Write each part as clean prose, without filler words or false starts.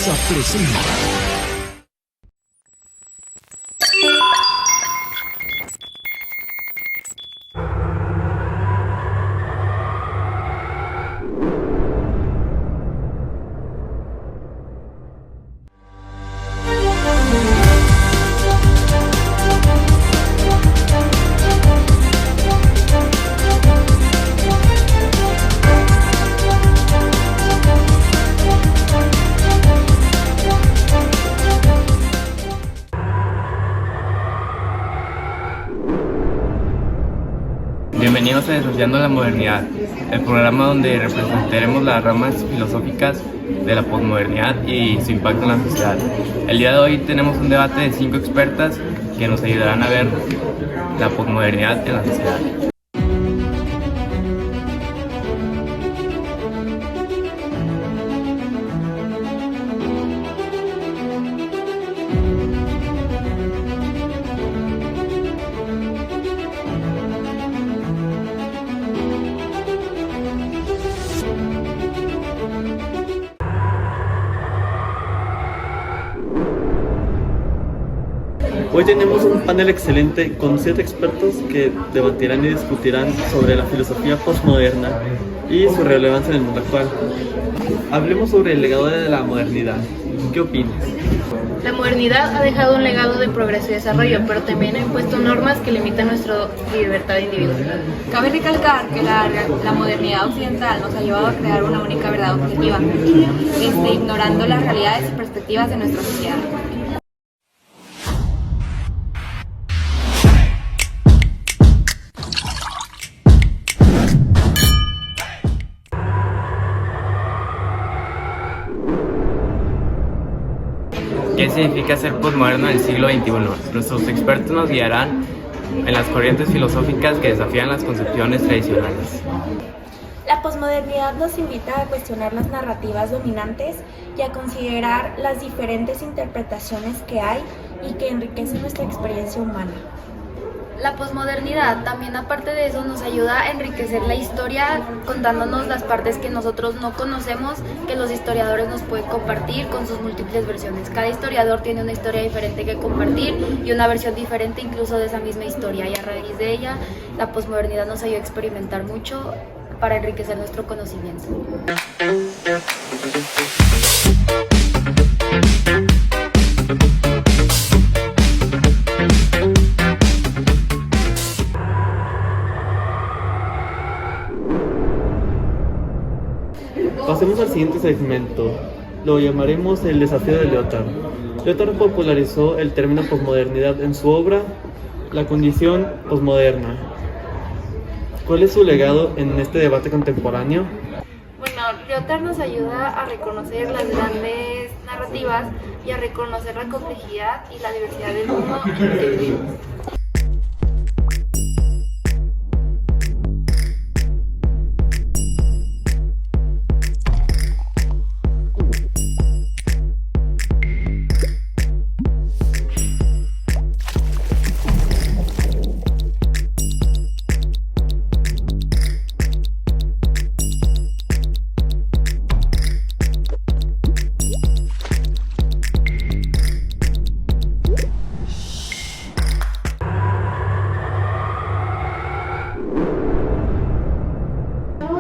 Exa presenta. Bienvenidos a Desafiando la Modernidad, el programa donde representaremos las ramas filosóficas de la posmodernidad y su impacto en la sociedad. El día de hoy tenemos un debate de 5 expertas que nos ayudarán a ver la posmodernidad en la sociedad. Hoy tenemos un panel excelente con 7 expertos que debatirán y discutirán sobre la filosofía postmoderna y su relevancia en el mundo actual. Hablemos sobre el legado de la modernidad. ¿Qué opinas? La modernidad ha dejado un legado de progreso y desarrollo, pero también ha impuesto normas que limitan nuestra libertad individual. Cabe recalcar que la modernidad occidental nos ha llevado a crear una única verdad objetiva, ignorando las realidades y perspectivas de nuestra sociedad. ¿Qué significa ser posmoderno en el siglo XXI? Nuestros expertos nos guiarán en las corrientes filosóficas que desafían las concepciones tradicionales. La posmodernidad nos invita a cuestionar las narrativas dominantes y a considerar las diferentes interpretaciones que hay y que enriquecen nuestra experiencia humana. La posmodernidad también, aparte de eso, nos ayuda a enriquecer la historia contándonos las partes que nosotros no conocemos, que los historiadores nos pueden compartir con sus múltiples versiones. Cada historiador tiene una historia diferente que compartir y una versión diferente incluso de esa misma historia, y a raíz de ella la posmodernidad nos ayuda a experimentar mucho para enriquecer nuestro conocimiento. Pasemos al siguiente segmento. Lo llamaremos el desafío de Lyotard. Lyotard popularizó el término posmodernidad en su obra La condición posmoderna. ¿Cuál es su legado en este debate contemporáneo? Bueno, Lyotard nos ayuda a reconocer las grandes narrativas y a reconocer la complejidad y la diversidad del mundo en el que vivimos.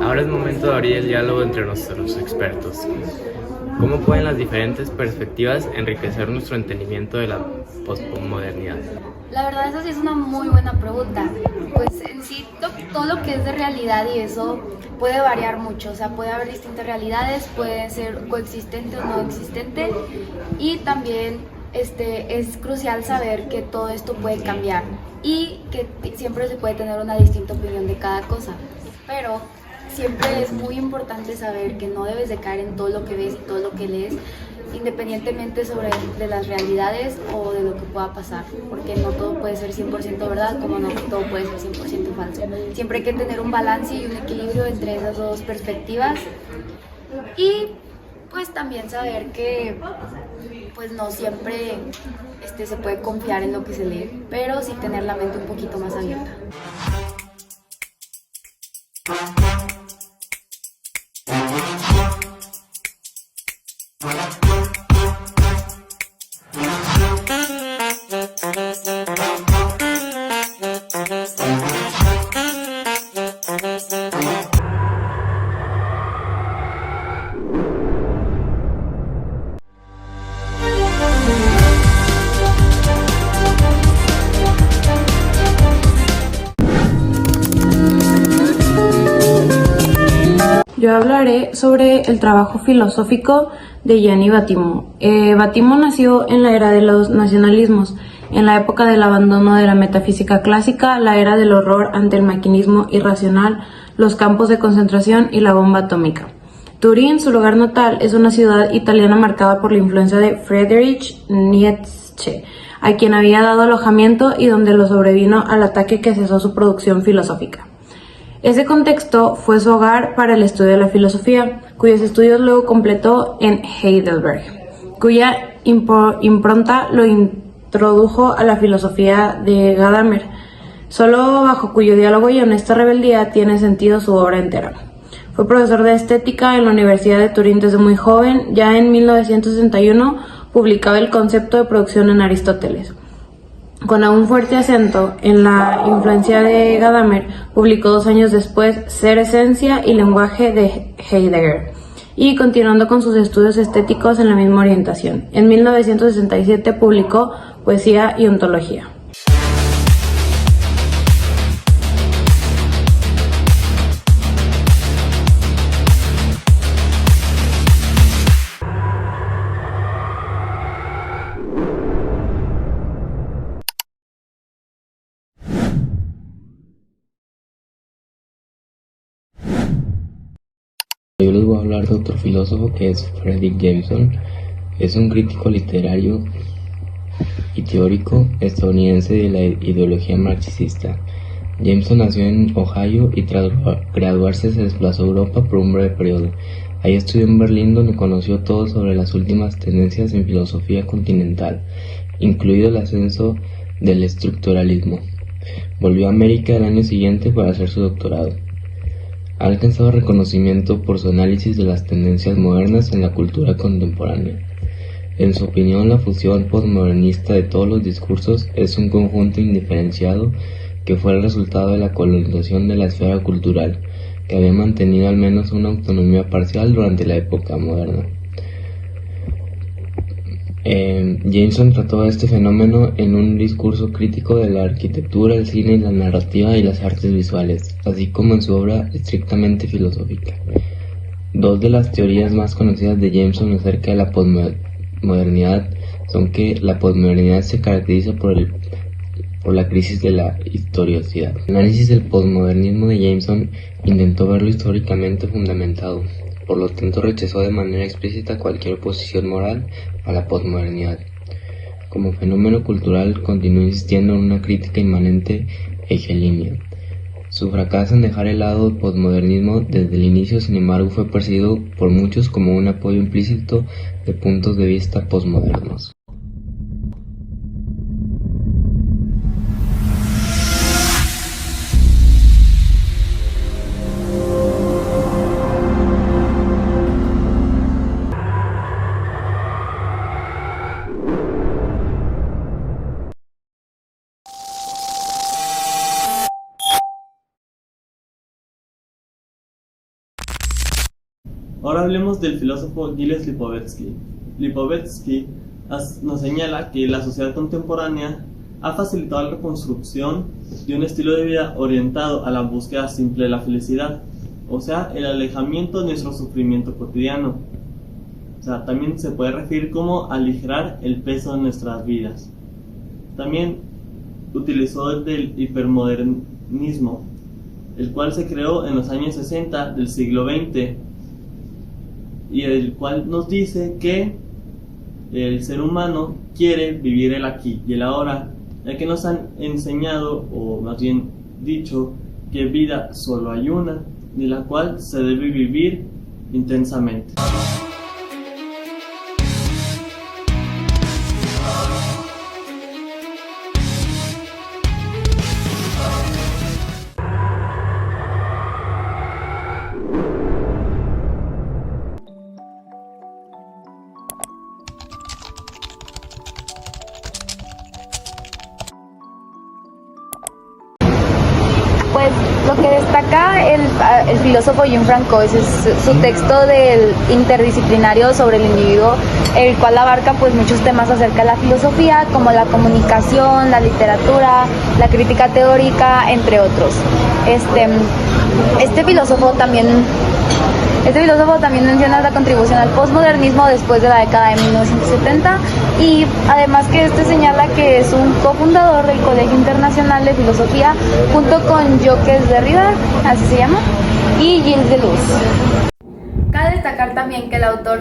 Ahora es momento de abrir el diálogo entre nuestros expertos. ¿Cómo pueden las diferentes perspectivas enriquecer nuestro entendimiento de la posmodernidad? La verdad, esa sí es una muy buena pregunta. Pues en sí, todo lo que es de realidad y eso puede variar mucho. O sea, puede haber distintas realidades, puede ser coexistente o no existente. Y también es crucial saber que todo esto puede cambiar y que siempre se puede tener una distinta opinión de cada cosa. Pero siempre es muy importante saber que no debes de caer en todo lo que ves y todo lo que lees, independientemente de las realidades o de lo que pueda pasar, porque no todo puede ser 100% verdad, como no todo puede ser 100% falso. Siempre hay que tener un balance y un equilibrio entre esas dos perspectivas, y pues también saber que pues no siempre se puede confiar en lo que se lee, pero sí tener la mente un poquito más abierta. yo hablaré sobre el trabajo filosófico de Gianni Battimo. Battimo nació en la era de los nacionalismos, en la época del abandono de la metafísica clásica, la era del horror ante el maquinismo irracional, los campos de concentración y la bomba atómica. Turín, su lugar natal, es una ciudad italiana marcada por la influencia de Friedrich Nietzsche, a quien había dado alojamiento y donde lo sobrevino al ataque que cesó su producción filosófica. Ese contexto fue su hogar para el estudio de la filosofía, cuyos estudios luego completó en Heidelberg, cuya impronta lo introdujo a la filosofía de Gadamer, solo bajo cuyo diálogo y honesta rebeldía tiene sentido su obra entera. Fue profesor de estética en la Universidad de Turín desde muy joven. Ya en 1961 publicaba el concepto de producción en Aristóteles. Con aún fuerte acento en la influencia de Gadamer, publicó 2 años después Ser, esencia y lenguaje de Heidegger, y continuando con sus estudios estéticos en la misma orientación. En 1967 publicó Poesía y ontología. Yo les voy a hablar de otro filósofo que es Fredric Jameson. Es un crítico literario y teórico estadounidense de la ideología marxista. Jameson nació en Ohio y tras graduarse se desplazó a Europa por un breve periodo. Ahí estudió en Berlín, donde conoció todo sobre las últimas tendencias en filosofía continental, incluido el ascenso del estructuralismo. Volvió a América el año siguiente para hacer su doctorado. Ha alcanzado reconocimiento por su análisis de las tendencias modernas en la cultura contemporánea. En su opinión, la fusión postmodernista de todos los discursos es un conjunto indiferenciado que fue el resultado de la colonización de la esfera cultural, que había mantenido al menos una autonomía parcial durante la época moderna. Jameson trató este fenómeno en un discurso crítico de la arquitectura, el cine, la narrativa y las artes visuales, así como en su obra estrictamente filosófica. 2 de las teorías más conocidas de Jameson acerca de la posmodernidad son que la posmodernidad se caracteriza por la crisis de la historicidad. El análisis del posmodernismo de Jameson intentó verlo históricamente fundamentado. Por lo tanto, rechazó de manera explícita cualquier oposición moral a la posmodernidad. Como fenómeno cultural, continuó insistiendo en una crítica inmanente hegelínea. Su fracaso en dejar el lado del posmodernismo desde el inicio, sin embargo, fue percibido por muchos como un apoyo implícito de puntos de vista posmodernos. Ahora hablemos del filósofo Gilles Lipovetsky. Lipovetsky nos señala que la sociedad contemporánea ha facilitado la reconstrucción de un estilo de vida orientado a la búsqueda simple de la felicidad, o sea, el alejamiento de nuestro sufrimiento cotidiano. O sea, también se puede referir como aligerar el peso de nuestras vidas. También utilizó el del hipermodernismo, el cual se creó en los años 60 del siglo XX, y el cual nos dice que el ser humano quiere vivir el aquí y el ahora, ya que nos han enseñado, o más bien dicho, que vida solo hay una, de la cual se debe vivir intensamente. Pues lo que destaca el filósofo Jean-Franc es su texto del interdisciplinario sobre el individuo, el cual abarca pues muchos temas acerca de la filosofía, como la comunicación, la literatura, la crítica teórica, entre otros. Este filósofo también Este filósofo también menciona la contribución al posmodernismo después de la década de 1970 y además que este señala que es un cofundador del Colegio Internacional de Filosofía junto con Jacques Derrida, así se llama, y Gilles Deleuze. Cabe destacar también que el autor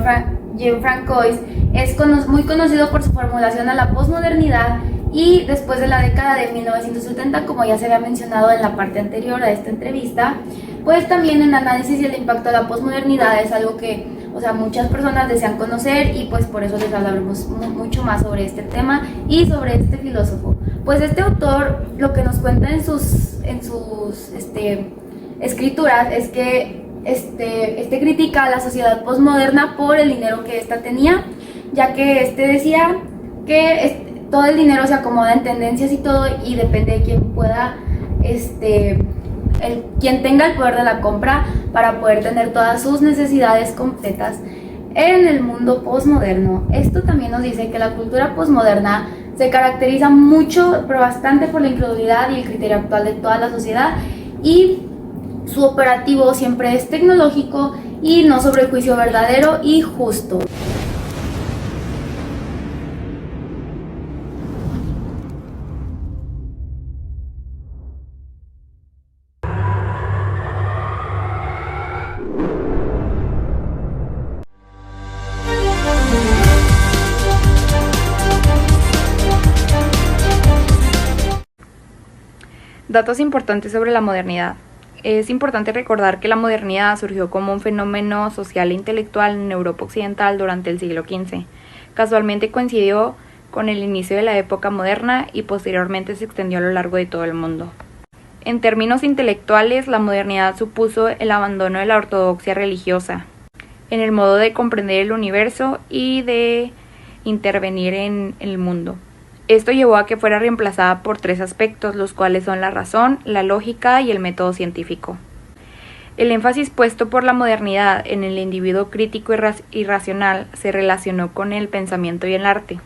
Jean-Francois es muy conocido por su formulación a la posmodernidad y después de la década de 1970, como ya se había mencionado en la parte anterior a esta entrevista, pues también el análisis y el impacto de la posmodernidad es algo que, muchas personas desean conocer y pues por eso les hablaremos mucho más sobre este tema y sobre este filósofo. Pues este autor lo que nos cuenta en sus escrituras es que critica a la sociedad posmoderna por el dinero que ésta tenía, ya que decía que todo el dinero se acomoda en tendencias y todo y depende de quién pueda, quien tenga el poder de la compra para poder tener todas sus necesidades completas en el mundo posmoderno. Esto también nos dice que la cultura posmoderna se caracteriza mucho, pero bastante por la incredulidad y el criterio actual de toda la sociedad y su operativo siempre es tecnológico y no sobre el juicio verdadero y justo. Datos importantes sobre la modernidad. Es importante recordar que la modernidad surgió como un fenómeno social e intelectual en Europa Occidental durante el siglo XV. Casualmente coincidió con el inicio de la época moderna y posteriormente se extendió a lo largo de todo el mundo. En términos intelectuales, la modernidad supuso el abandono de la ortodoxia religiosa, en el modo de comprender el universo y de intervenir en el mundo. Esto llevó a que fuera reemplazada por 3 aspectos, los cuales son la razón, la lógica y el método científico. El énfasis puesto por la modernidad en el individuo crítico y racional se relacionó con el pensamiento y el arte,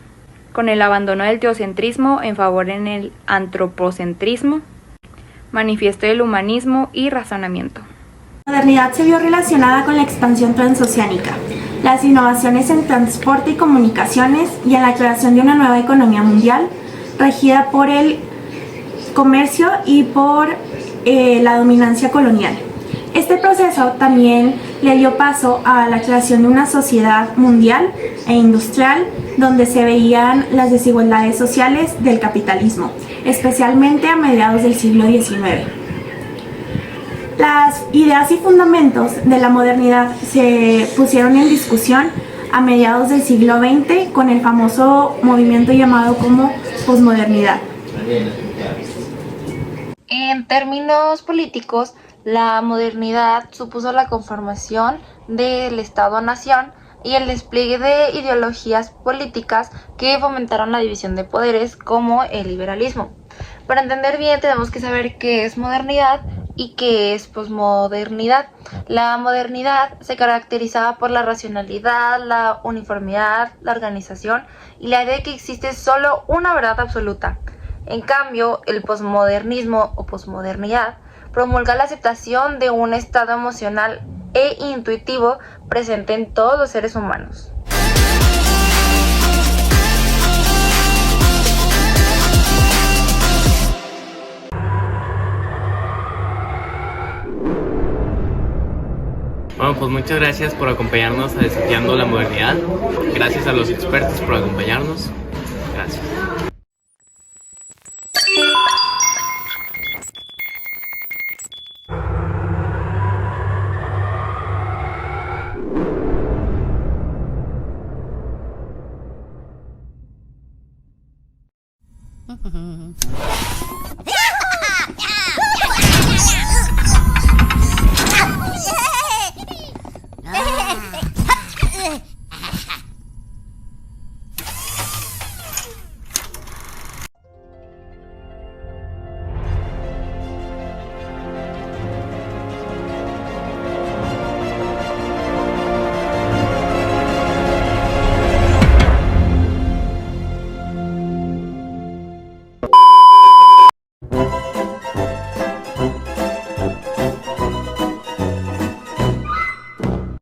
con el abandono del teocentrismo en favor en el antropocentrismo, manifiesto del humanismo y razonamiento. La modernidad se vio relacionada con la expansión transoceánica, las innovaciones en transporte y comunicaciones y en la creación de una nueva economía mundial regida por el comercio y por la dominancia colonial. Este proceso también le dio paso a la creación de una sociedad mundial e industrial donde se veían las desigualdades sociales del capitalismo, especialmente a mediados del siglo XIX. Las ideas y fundamentos de la modernidad se pusieron en discusión a mediados del siglo XX con el famoso movimiento llamado como posmodernidad. En términos políticos, la modernidad supuso la conformación del Estado-nación y el despliegue de ideologías políticas que fomentaron la división de poderes como el liberalismo. Para entender bien tenemos que saber qué es modernidad y qué es posmodernidad. La modernidad se caracterizaba por la racionalidad, la uniformidad, la organización y la idea de que existe solo una verdad absoluta. En cambio, el posmodernismo o posmodernidad promulga la aceptación de un estado emocional e intuitivo presente en todos los seres humanos. Bueno, pues muchas gracias por acompañarnos a Desafiando la Modernidad. Gracias a los expertos por acompañarnos. Gracias.